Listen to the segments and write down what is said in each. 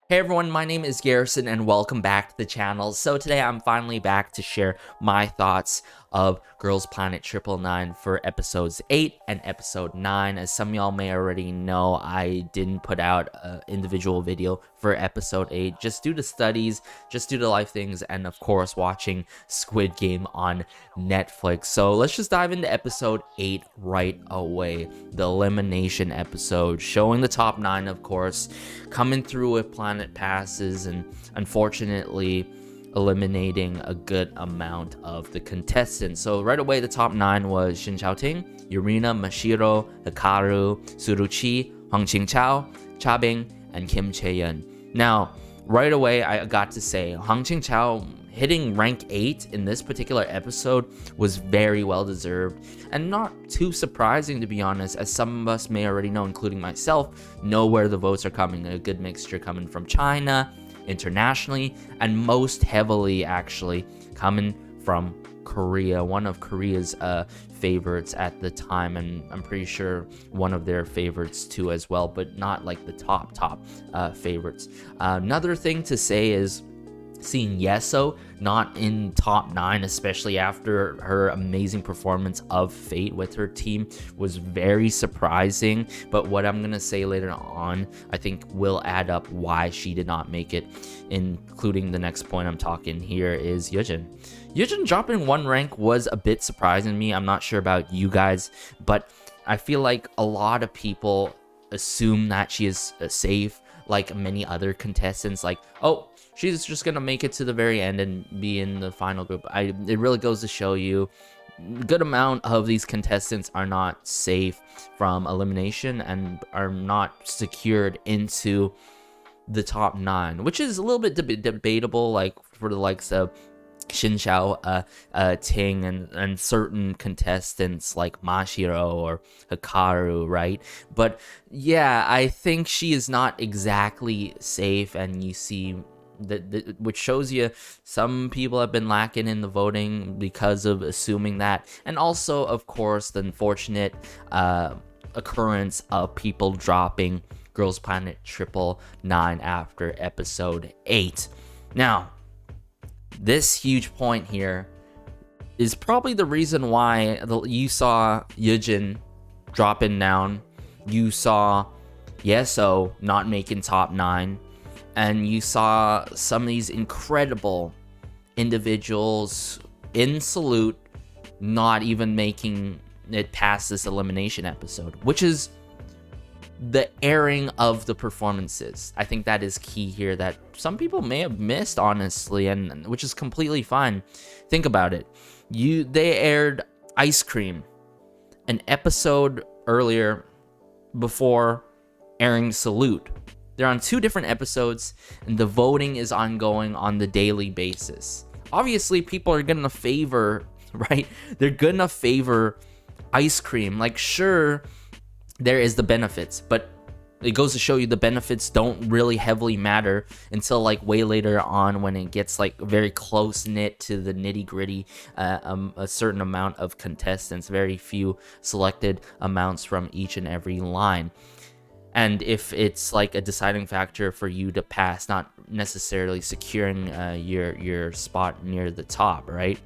Hey everyone, my name is Garrison and welcome back to the channel. So today I'm finally back to share my thoughts of Girls Planet 999 for episodes 8 and episode 9. As some of y'all may already know, I didn't put out an individual video for episode 8 just due to studies, just due to life things, and of course watching Squid Game on Netflix. So let's just dive into episode 8 right away. The elimination episode, showing the top 9, of course, coming through with planet passes and unfortunately eliminating a good amount of the contestants. So right away, the top 9 was Shin Chaoting, Yurina, Mashiro, Hikaru, Suruchi, Hong Qingchao, Chabing, and Kim Chaeyeon. Now, right away, I got to say Hong Qingchao hitting rank 8 in this particular episode was very well deserved and not too surprising, to be honest, as some of us may already know, including myself, know where the votes are coming. A good mixture coming from China, internationally, and most heavily actually coming from Korea, one of Korea's favorites at the time, and I'm pretty sure one of their favorites too as well, but not like the top favorites. Another thing to say is seeing Yeso not in top 9, especially after her amazing performance of Fate with her team, was very surprising. But what I'm gonna say later on, I think will add up why she did not make it, including the next point I'm talking here is Yejin. Yejin dropping 1 rank was a bit surprising to me. I'm not sure about you guys, but I feel like a lot of people assume that she is safe, like many other contestants, like, oh, she's just gonna make it to the very end and be in the final group. It really goes to show you a good amount of these contestants are not safe from elimination and are not secured into the top 9, which is a little bit debatable, like for the likes of Shin Xiao, Ting, and certain contestants like Mashiro or Hikaru, right? But yeah, I think she is not exactly safe, and you see which shows you some people have been lacking in the voting because of assuming that, and also of course the unfortunate occurrence of people dropping Girls Planet 999 after episode 8. Now, this huge point here is probably the reason why you saw Yejin dropping down, you saw Yeso not making top 9, and you saw some of these incredible individuals in Salute not even making it past this elimination episode, which is the airing of the performances. I think that is key here, that some people may have missed, honestly, and which is completely fine. Think about it. They aired Ice Cream an episode earlier before airing Salute. They're on 2 different episodes, and the voting is ongoing on the daily basis. Obviously, people are gonna favor, right? They're gonna favor Ice Cream. Like, sure, there is the benefits, but it goes to show you the benefits don't really heavily matter until like way later on, when it gets like very close knit to the nitty gritty, a certain amount of contestants, very few selected amounts from each and every line. And if it's like a deciding factor for you to pass, not necessarily securing your spot near the top, right?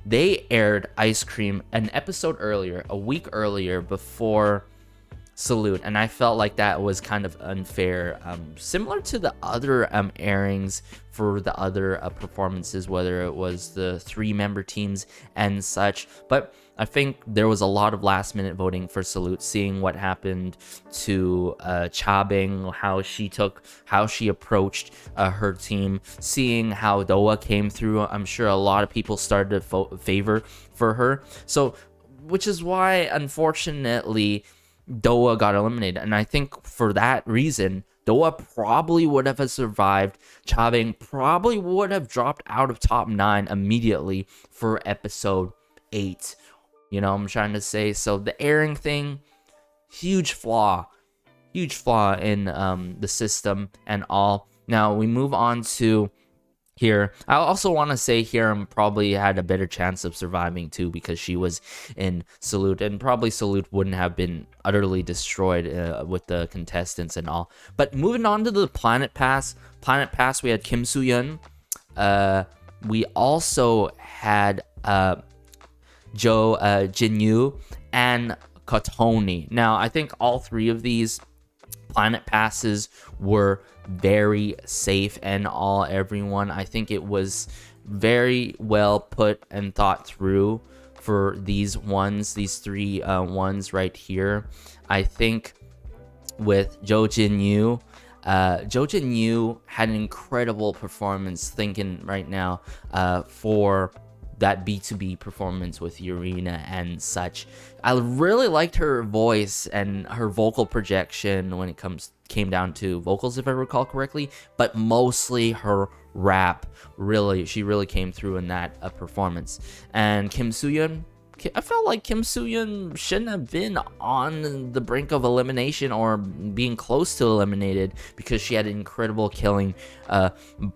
They aired Ice Cream an episode earlier, a week earlier before Salute, and I felt like that was kind of unfair, similar to the other airings for the other performances, whether it was the 3-member teams and such. But I think there was a lot of last minute voting for Salute, seeing what happened to Chabing, how she approached her team, seeing how Doa came through. I'm sure a lot of people started to favor for her, so which is why unfortunately Doa got eliminated. And I think for that reason, Doa probably would have survived. Chabing probably would have dropped out of top 9 immediately for episode 8. You know what I'm trying to say? So the airing thing, huge flaw in the system and all. Now we move on to here. I also want to say Hiram probably had a better chance of surviving too, because she was in Salute, and probably Salute wouldn't have been utterly destroyed with the contestants and all. But moving on to the Planet Pass, we had Kim Soo-yeon. We also had Jo Jin-yu and Katoni. Now, I think all three of these Planet Passes were very safe, and everyone, I think it was very well put and thought through for these three ones right here. I think with Jo Jin-yu, had an incredible performance, thinking right now for that B2B performance with Urena and such. I really liked her voice and her vocal projection when it came down to vocals, if I recall correctly, but mostly her rap. She really came through in that performance. And Kim Soo-yeon, I felt like Kim Soo-yeon shouldn't have been on the brink of elimination or being close to eliminated, because she had an incredible killing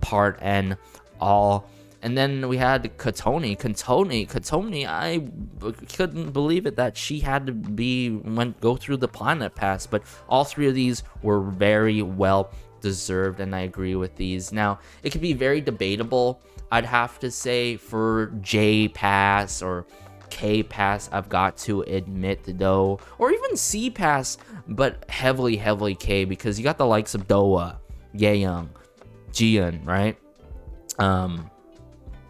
part and all. And then we had Katoni. I couldn't believe it that she had to go through the Planet Pass. But all three of these were very well deserved, and I agree with these. Now, it could be very debatable, I'd have to say, for J Pass or K Pass, I've got to admit though, or even C Pass, but heavily K, because you got the likes of Doa, Yaeyoung, Jiyeon, right?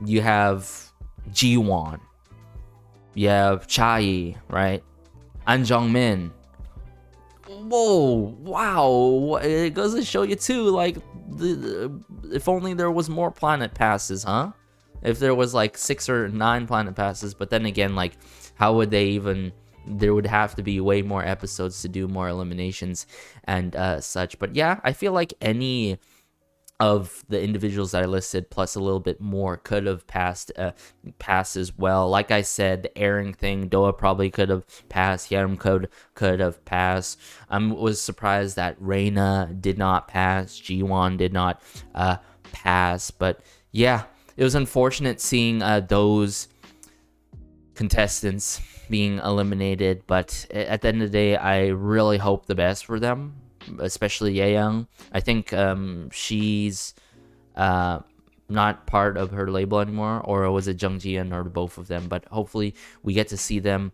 You have Jiwon, you have Chae, right? An Jungmin. Whoa, wow! It goes to show you too, like, if only there was more Planet Passes, huh? If there was like 6 or 9 Planet Passes, but then again, like, how would they even? There would have to be way more episodes to do more eliminations and such. But yeah, I feel like any of the individuals that I listed, plus a little bit more, could have passed as well. Like I said, the airing thing, Doa probably could have passed, Hiram could have passed. I was surprised that Reina did not pass, Jiwon did not pass, but yeah, it was unfortunate seeing those contestants being eliminated, but at the end of the day, I really hope the best for them, especially Yaeyoung. I think she's not part of her label anymore, or was it Jung Jiyeon, or both of them, but hopefully we get to see them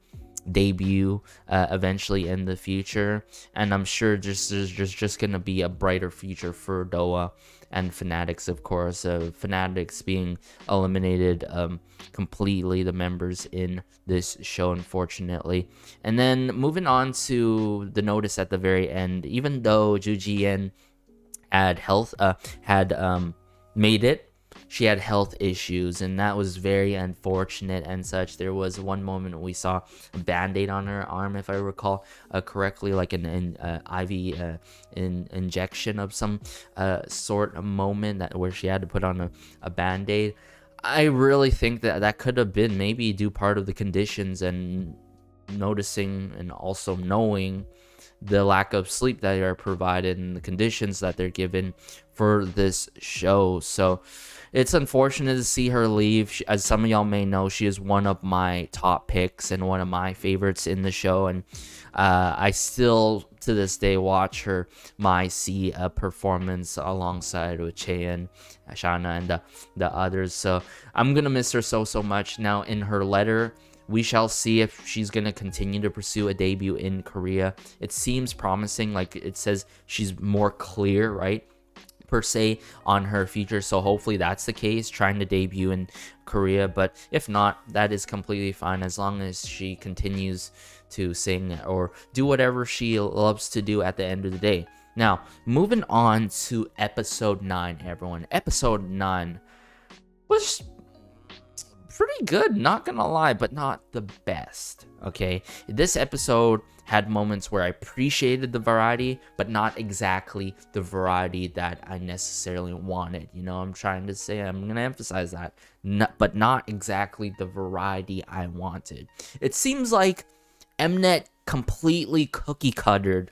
debut eventually in the future, and I'm sure there's just gonna be a brighter future for Doa and Fanatics, of course. Fanatics being eliminated completely, the members in this show, unfortunately. And then moving on to the notice at the very end, even though Ju Jiyeon had made it, she had health issues, and that was very unfortunate and such. There was one moment we saw a band-aid on her arm, if I recall correctly, like an IV injection of some sort of moment where she had to put on a band-aid. I really think that could have been maybe due part of the conditions, and noticing and also knowing the lack of sleep that are provided and the conditions that they're given for this show. So it's unfortunate to see her leave. As some of y'all may know, she is one of my top picks and one of my favorites in the show, and I still to this day watch her My C performance alongside with Chaeyeon, Shana, and the others. So I'm gonna miss her so much. Now, in her letter, we shall see if she's going to continue to pursue a debut in Korea. It seems promising, like it says she's more clear, right, per se, on her future. So hopefully that's the case, trying to debut in Korea. But if not, that is completely fine, as long as she continues to sing or do whatever she loves to do at the end of the day. Now, moving on to episode 9, everyone. Episode 9 was pretty good, not gonna lie, but not the best. Okay, this episode had moments where I appreciated the variety, but not exactly the variety that I necessarily wanted. You know, I'm trying to say, I'm gonna emphasize that, but not exactly the variety I wanted. It seems like Mnet completely cookie cuttered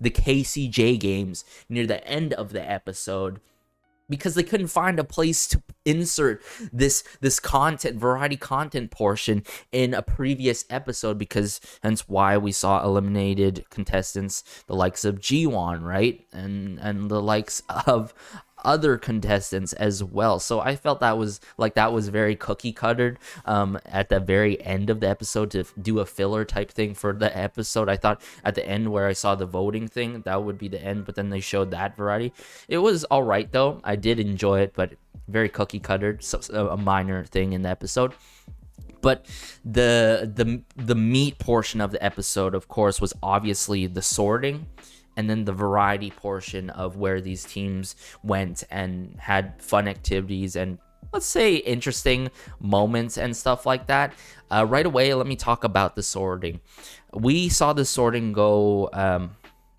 the KCJ games near the end of the episode, because they couldn't find a place to insert this content, variety content portion in a previous episode, because hence why we saw eliminated contestants, the likes of G1, right, and the likes of other contestants as well. So I felt that was very cookie cuttered at the very end of the episode to do a filler type thing for the episode. I thought at the end where I saw the voting thing, that would be the end, but then they showed that variety. It was all right though. I did enjoy it, but very cookie cuttered, so a minor thing in the episode. But the meat portion of the episode, of course, was obviously the sorting, and then the variety portion of where these teams went and had fun activities and, let's say, interesting moments and stuff like that. Right away, let me talk about the sorting. We saw the sorting go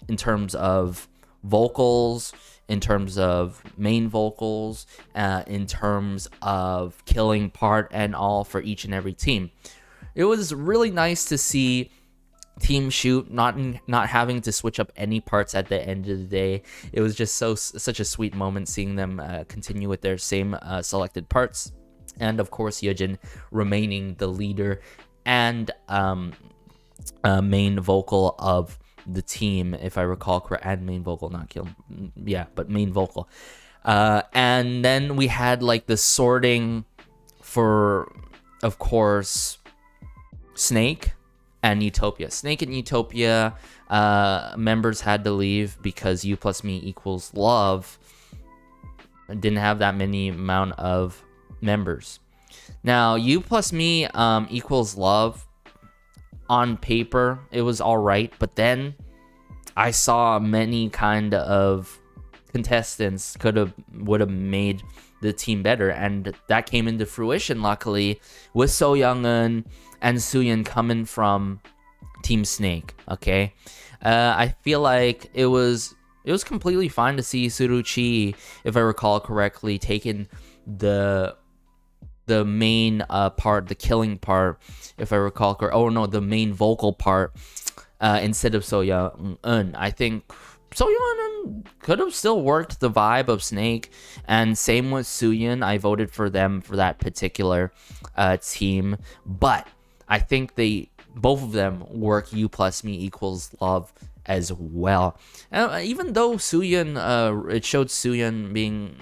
in terms of vocals, in terms of main vocals, in terms of killing part and all for each and every team. It was really nice to see Team Shoot not having to switch up any parts at the end of the day. It was just such a sweet moment seeing them continue with their same selected parts, and of course Yejin remaining the leader and main vocal of the team, if I recall correct, and main vocal, not kill, yeah, but main vocal. And then we had like the sorting for, of course, Snake and Utopia. Snake and Utopia members had to leave because U plus me equals love didn't have that many amount of members. Now, U plus me equals love, on paper, it was all right, but then I saw many kind of contestants would have made the team better, and that came into fruition luckily with So Young-eun and Sooyeon coming from Team Snake. Okay, I feel like it was completely fine to see Suruchi, if I recall correctly, taking the main part, the killing part, if I recall correct. Oh no, the main vocal part instead of So Young-eun. I think So Young-eun could have still worked the vibe of Snake, and same with Sooyeon. I voted for them for that particular team, but I think both of them work U plus me equals love as well. Even though Sooyeon, it showed Sooyeon being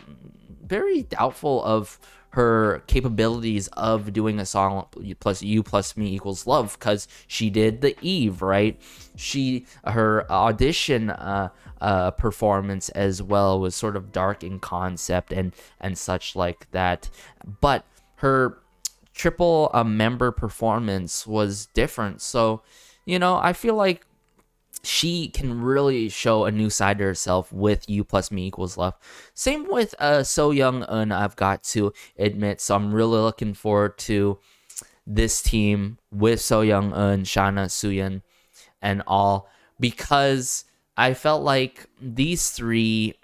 very doubtful of her capabilities of doing a song plus U plus me equals love, because she did the Eve, right? Her audition performance as well was sort of dark in concept and such like that, but her triple member performance was different. So, I feel like she can really show a new side to herself with U plus me equals love. Same with So Young-eun, I've got to admit. So I'm really looking forward to this team with So Young-eun, Shana, Sooyeon, and all, because I felt like these three,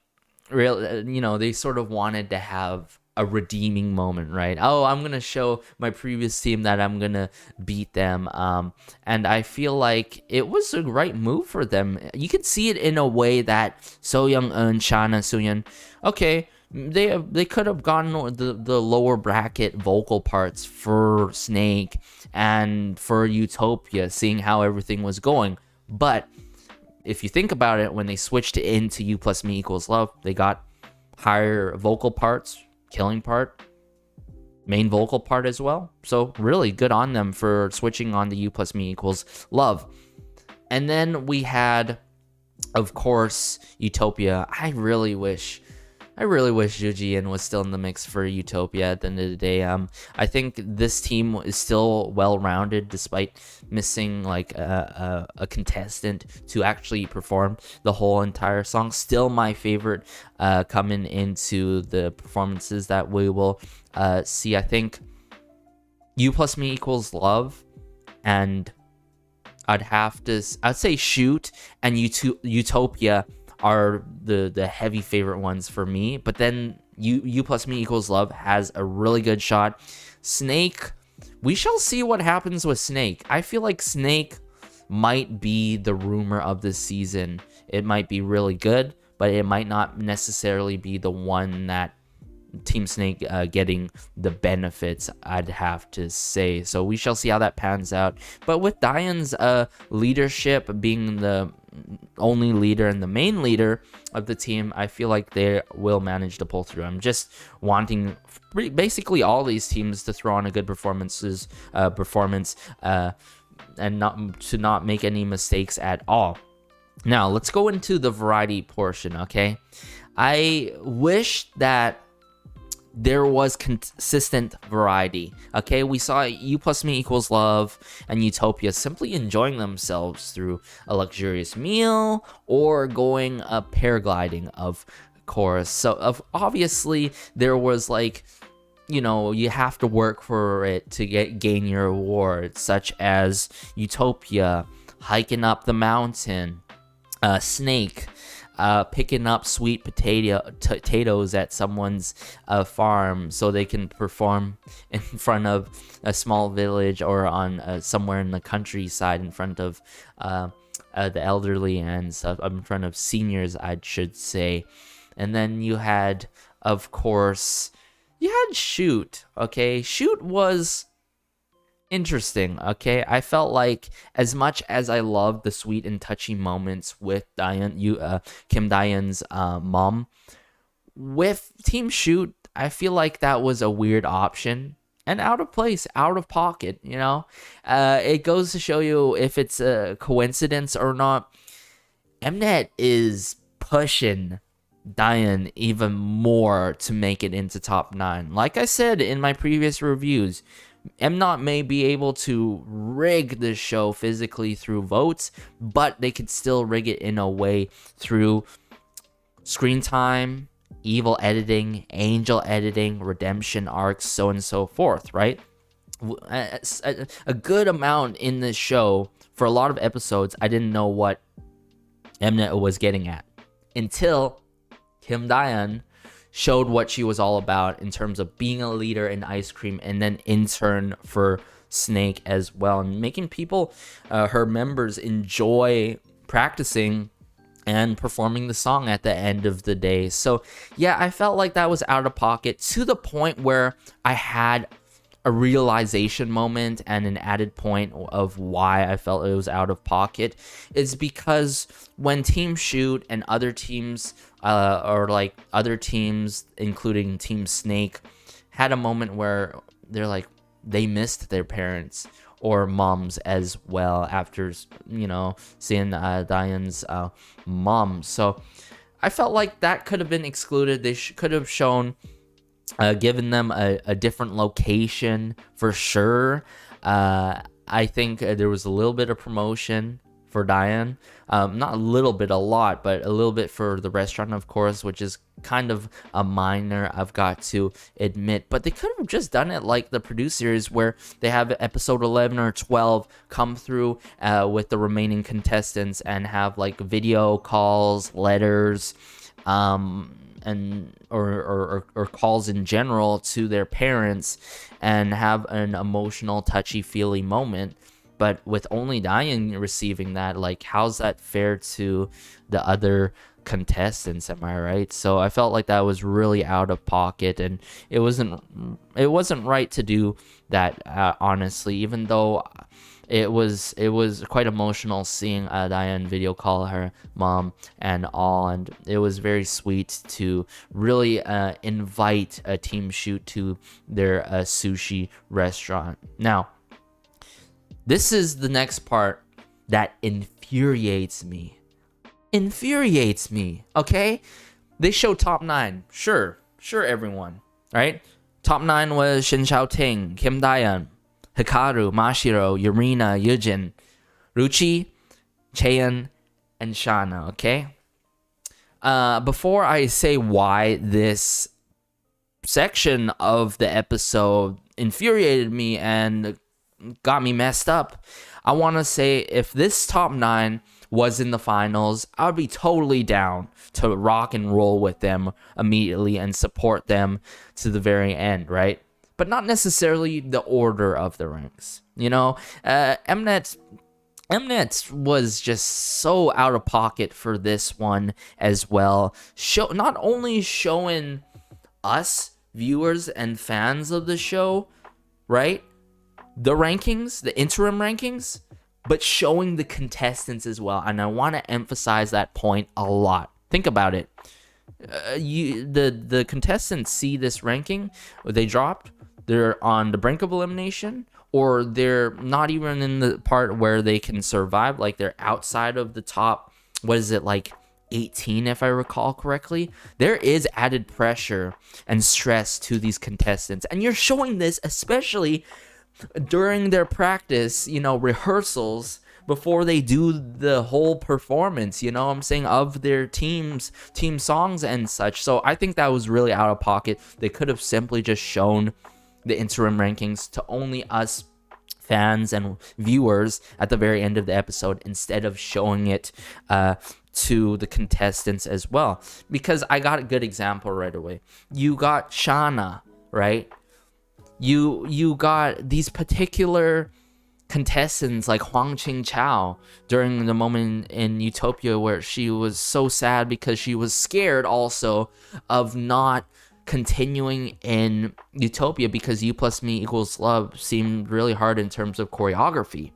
they sort of wanted to have a redeeming moment, right? Oh, I'm gonna show my previous team that I'm gonna beat them, and I feel like it was a right move for them. You could see it in a way that So Young-eun, Shana, Sooyeon, okay, they could have gotten the lower bracket vocal parts for Snake and for Utopia, seeing how everything was going. But if you think about it, when they switched into U plus me equals love, they got higher vocal parts, killing part, main vocal part as well. So really good on them for switching on the U plus me equals love. And then we had, of course, Utopia. I really wish Jujian was still in the mix for Utopia at the end of the day. I think this team is still well-rounded despite missing like a contestant to actually perform the whole entire song. Still my favorite coming into the performances that we will see. I think U plus me equals love, and I'd say Shoot and Utopia are the heavy favorite ones for me, but then U plus me equals love has a really good shot. Snake, we shall see what happens with Snake. I feel like Snake might be the rumor of this season. It might be really good, but it might not necessarily be the one that Team Snake getting the benefits, I'd have to say. So we shall see how that pans out. But with Diane's leadership, being the only leader and the main leader of the team, I feel like they will manage to pull through. I'm just wanting basically all these teams to throw on a good performance and not make any mistakes at all. Now let's go into the variety portion. Okay, I wish that there was consistent variety. Okay, we saw You Plus Me Equals Love and Utopia simply enjoying themselves through a luxurious meal or going paragliding, of course. So obviously there was like, you have to work for it to gain your rewards, such as Utopia hiking up the mountain, Snake picking up sweet potatoes at someone's farm so they can perform in front of a small village or on somewhere in the countryside in front of the elderly and stuff, in front of seniors, I should say. And then you had, of course, Shoot. Okay, Shoot was interesting. Okay, I felt like, as much as I loved the sweet and touchy moments with Kim Dayan's mom, with Team Shoot, I feel like that was a weird option and out of place, out of pocket. It goes to show you if it's a coincidence or not. Mnet is pushing Diane even more to make it into top 9. Like I said in my previous reviews, Mnet may be able to rig the show physically through votes, but they could still rig it in a way through screen time, evil editing, angel editing, redemption arcs, so on and so forth, right? A good amount in this show, for a lot of episodes, I didn't know what Mnet was getting at until Kim Dayan showed what she was all about in terms of being a leader in ice cream, and then intern for Snake as well, and making people, her members, enjoy practicing and performing the song at the end of the day. So yeah, I felt like that was out of pocket, to the point where I had a realization moment and an added point of why I felt it was out of pocket is because when Team Shoot and other teams, other teams, including Team Snake, had a moment where they're like, they missed their parents or moms as well after, seeing Diane's mom. So I felt like that could have been excluded. They could have shown, given them a different location for sure. I think there was a little bit of promotion for Diane. Not a little bit, a lot, but a little bit for the restaurant, of course, which is kind of a minor, I've got to admit. But they could have just done it like the producers, where they have episode 11 or 12 come through with the remaining contestants and have like video calls, letters, and or calls in general to their parents, and have an emotional, touchy-feely moment. But with only Diane receiving that, like, how's that fair to the other contestants? Am I right? So I felt like that was really out of pocket, and it wasn't right to do that, honestly. Even though it was quite emotional seeing Diane video call her mom and all, and it was very sweet to really invite a Team Shoot to their sushi restaurant. Now, this is the next part that infuriates me. Okay? They showed top 9. Sure, everyone, right? Top 9 was Shin Xiaoting, Kim Dayan, Hikaru, Mashiro, Yurina, Yujin, Ruchi, Chaeyeon, and Shana, okay? Before I say why this section of the episode infuriated me and got me messed up, I want to say, if this top 9 was in the finals, I would be totally down to rock and roll with them immediately and support them to the very end, right? But not necessarily the order of the ranks. Mnet was just so out of pocket for this one as well. Not only showing us viewers and fans of the show, right? The rankings, the interim rankings, but showing the contestants as well. And I want to emphasize that point a lot. Think about it. The contestants see this ranking, they dropped, they're on the brink of elimination, or they're not even in the part where they can survive, like they're outside of the top, what is it, like 18 if I recall correctly. There is added pressure and stress to these contestants, and you're showing this especially during their practice, rehearsals, before they do the whole performance, I'm saying, of their team songs and such. So I think that was really out of pocket. They could have simply just shown the interim rankings to only us fans and viewers at the very end of the episode, instead of showing it to the contestants as well. Because I got a good example right away. You got Shauna, right? You got these particular contestants like Huang Qing Chao during the moment in Utopia where she was so sad because she was scared also of not continuing in Utopia because U plus me equals love seemed really hard in terms of choreography.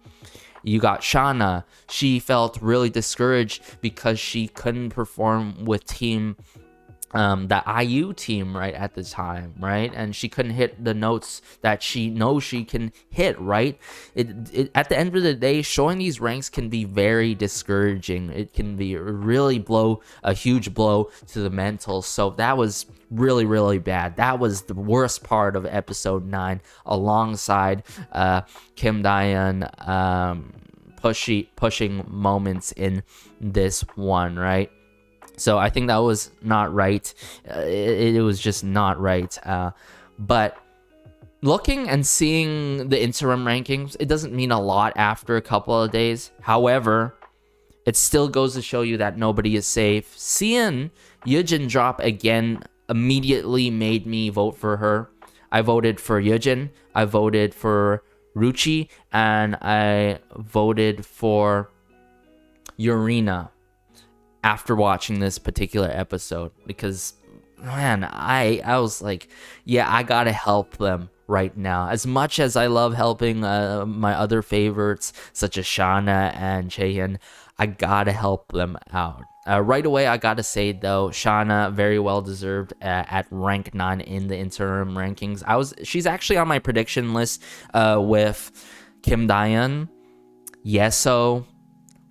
You got Shauna. She felt really discouraged because she couldn't perform with the IU team right at the time, right? And she couldn't hit the notes that she knows she can hit, right? At the end of the day, showing these ranks can be very discouraging. It can be really a huge blow to the mental. So that was really, really bad. That was the worst part of episode 9, alongside Kim Dayan pushing moments in this one, right? So I think that was not right. It was just not right. But looking and seeing the interim rankings, it doesn't mean a lot after a couple of days. However, it still goes to show you that nobody is safe. Seeing Yujin drop again immediately made me vote for her. I voted for Yujin. I voted for Ruchi. And I voted for Urina after watching this particular episode, because man, I was like, yeah, I gotta help them right now. As much as I love helping my other favorites such as Shauna and Chaehyun, I gotta help them out. Right away, I gotta say though, Shauna very well deserved at rank 9 in the interim rankings. She's actually on my prediction list with Kim Dayan, Yeso,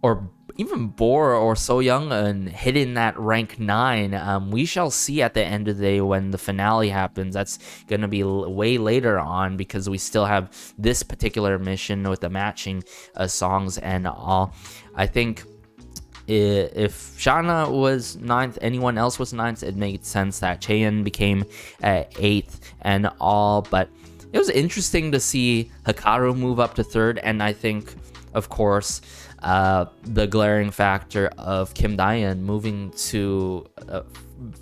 or even Bor or So Young and hitting that rank 9. We shall see at the end of the day when the finale happens. That's going to be way later on, because we still have this particular mission with the matching songs and all. I think if Shauna was 9th, anyone else was 9th, it made sense that Chaehyun became 8th and all. But it was interesting to see Hikaru move up to 3rd, and I think, of course, the glaring factor of Kim Dayan moving to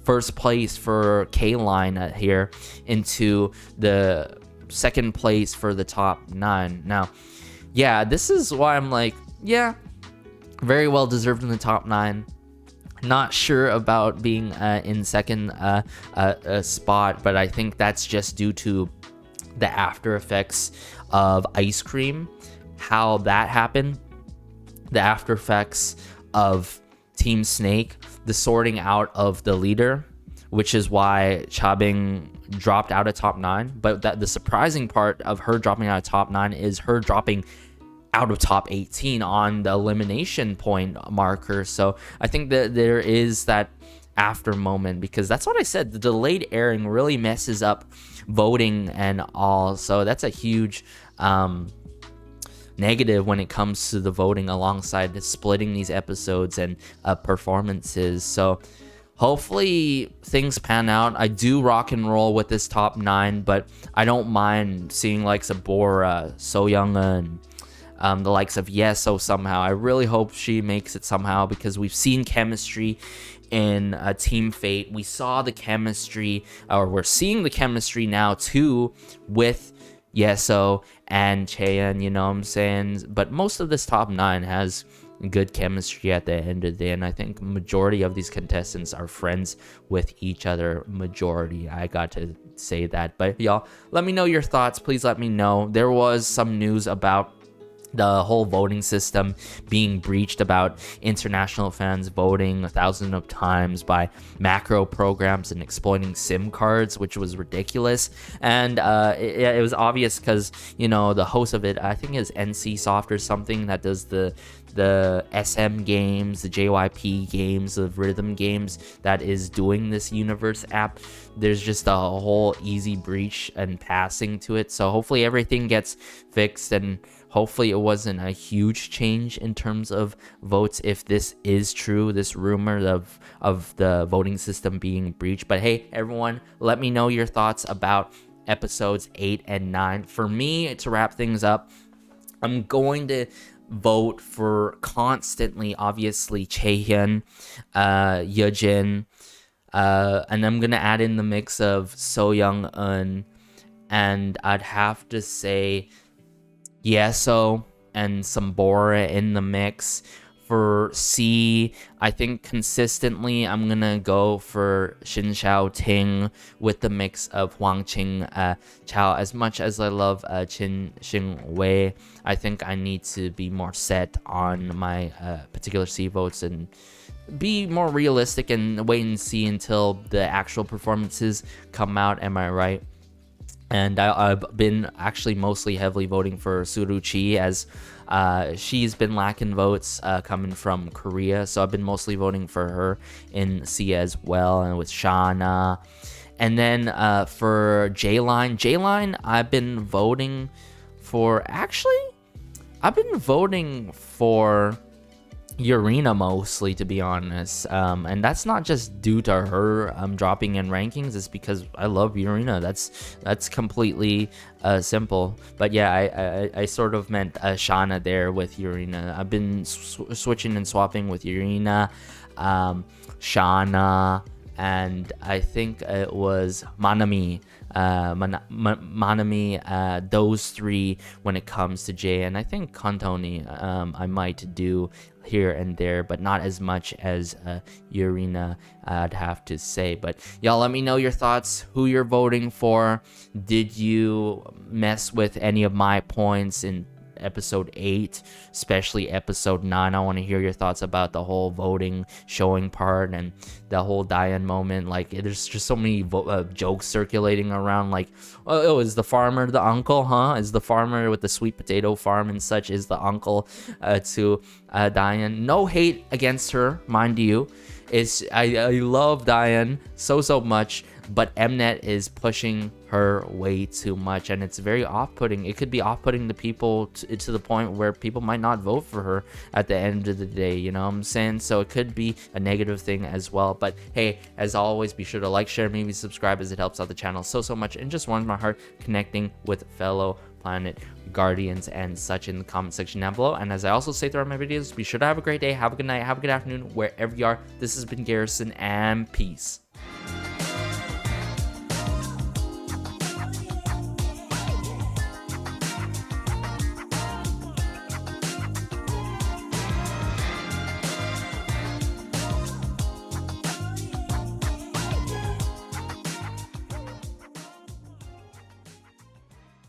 first place for K-Line here into the 2nd place for the top 9. Now, yeah, this is why I'm like, yeah, very well deserved in the top 9. Not sure about being in 2nd spot, but I think that's just due to the after effects of Ice Cream, how that happened. The after effects of Team Snake, the sorting out of the leader, which is why Chabing dropped out of top 9. But the surprising part of her dropping out of top 9 is her dropping out of top 18 on the elimination point marker. So I think that there is that after moment, because that's what I said, the delayed airing really messes up voting and all. So that's a huge negative when it comes to the voting, alongside splitting these episodes and performances. So hopefully things pan out. I do rock and roll with this top 9, but I don't mind seeing likes of Bora, So Young, and the likes of Yeso somehow. I really hope she makes it somehow, because we've seen chemistry in Team Fate. We saw the chemistry, or we're seeing the chemistry now too, with Yeso and Chaehyun, you know what I'm saying? But most of this top 9 has good chemistry at the end of the day, and I think majority of these contestants are friends with each other. Majority, I got to say that. But y'all, let me know your thoughts. Please let me know. There was some news about the whole voting system being breached, about international fans voting thousands of times by macro programs and exploiting SIM cards, which was ridiculous. And it was obvious because, you know, the host of it, I think is NC Soft or something, that does the SM games, the JYP games, the rhythm games, that is doing this universe app. There's just a whole easy breach and passing to it. So hopefully everything gets fixed, and hopefully it wasn't a huge change in terms of votes if this is true, this rumor of the voting system being breached. But hey, everyone, let me know your thoughts about episodes 8 and 9. For me, to wrap things up, I'm going to vote for constantly, obviously, Chaehyun, Yejin, and I'm gonna add in the mix of So Young-eun, and I'd have to say Yeso and some Bora in the mix. For C, I think consistently I'm gonna go for Shin Xiao Ting with the mix of Huang Qing Chao. As much as I love Qin Xing Wei, I think I need to be more set on my particular C votes and be more realistic and wait and see until the actual performances come out. Am I right? And I've been actually mostly heavily voting for Suruchi, as she's been lacking votes coming from Korea. So I've been mostly voting for her in C as well, and with Shauna. And then for J-Line, I've been voting for... Actually, I've been voting for Urina mostly, to be honest, and that's not just due to her dropping in rankings. It's because I love Urina. That's completely simple. But yeah, I sort of meant Shauna there with Urina. I've been switching and swapping with Urina, Shauna, and I think it was Manami. Manami, those three when it comes to J. And I think Kantoni I might do here and there, but not as much as Urina, I'd have to say. But y'all, let me know your thoughts, who you're voting for. Did you mess with any of my points in episode 8, especially episode 9? I want to hear your thoughts about the whole voting showing part and the whole Diane moment. Like, there's just so many jokes circulating around, like, oh, is the farmer the uncle, huh? Is the farmer with the sweet potato farm and such is the uncle to Diane? No hate against her, mind you. I love Diane so much, but Mnet is pushing her way too much, and it's very off-putting. It could be off-putting to people to the point where people might not vote for her at the end of the day, you know what I'm saying? So it could be a negative thing as well. But hey, as always, be sure to like, share, maybe subscribe, as it helps out the channel so much, and just warms my heart connecting with fellow Planet Guardians and such in the comment section down below. And as I also say throughout my videos, be sure to have a great day, have a good night, have a good afternoon, wherever you are. This has been Garrison, and peace.